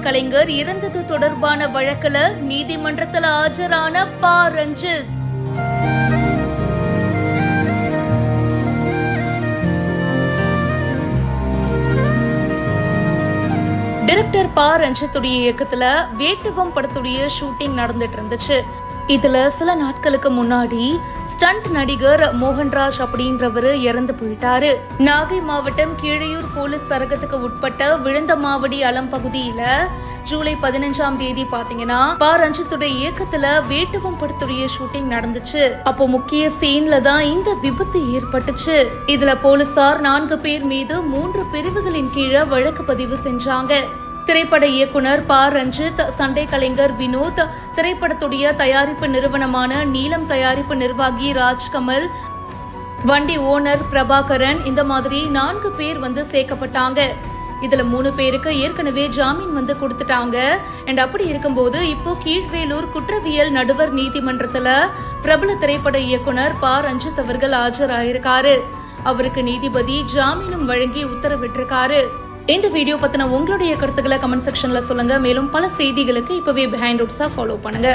கலைஞர் இறந்தது தொடர்பான வழக்குல நீதிமன்றத்தில் ஆஜரான ப. ரஞ்சித். டைரக்டர் ப. ரஞ்சித்துடைய இயக்கத்துல வேட்டுவம் படத்துடைய ஷூட்டிங் நடந்துட்டு இருந்துச்சு. இதுல சில நாட்களுக்கு முன்னாடி ஸ்டண்ட் நடிகர் மோகன்ராஜ் அப்படின்றவரு இறந்து போயிட்டாரு. நாகை மாவட்டம் கீழையூர் போலீஸ் சரகத்துக்கு உட்பட்ட விழுந்தமாவடி அலம் பகுதியில ஜூலை 15ஆம் தேதி பாத்தீங்கன்னா ப. ரஞ்சித்துடைய இயக்கத்துல வேட்டுவம் படத்துடைய ஷூட்டிங் நடந்துச்சு. அப்போ முக்கிய சீன்ல தான் இந்த விபத்து ஏற்பட்டுச்சு. இதுல போலீசார் 4 பேர் மீது 3 பிரிவுகளின் கீழே வழக்கு பதிவு செஞ்சாங்க. திரைப்பட இயக்குனர் ப. ரஞ்சித், சண்டை கலைஞர் வினோத், திரைப்படத்துடைய தயாரிப்பு நிறுவனமான நீலம் தயாரிப்பு நிர்வாகி ராஜ்கமல், வண்டி ஓனர் பிரபாகரன், இந்த மாதிரி 4 பேர் சேர்க்கப்பட்டாங்க. இதுல 3 பேருக்கு ஏற்கனவே ஜாமீன் கொடுத்துட்டாங்க. அண்ட் அப்படி இருக்கும்போது இப்போ கீழ்வேலூர் குற்றவியல் நடுவர் நீதிமன்றத்துல பிரபல திரைப்பட இயக்குனர் ப. ரஞ்சித் அவர்கள் ஆஜராயிருக்காரு. அவருக்கு நீதிபதி ஜாமீனும் வழங்கி உத்தரவிட்டிருக்காரு. இந்த வீடியோ பத்தின உங்களுடைய கருத்துக்களை கமெண்ட் செக்ஷன்ல சொல்லுங்க. மேலும் பல செய்திகளுக்கு இப்பவே பிஹைண்ட் ரூட்ஸா ஃபாலோ பண்ணுங்க.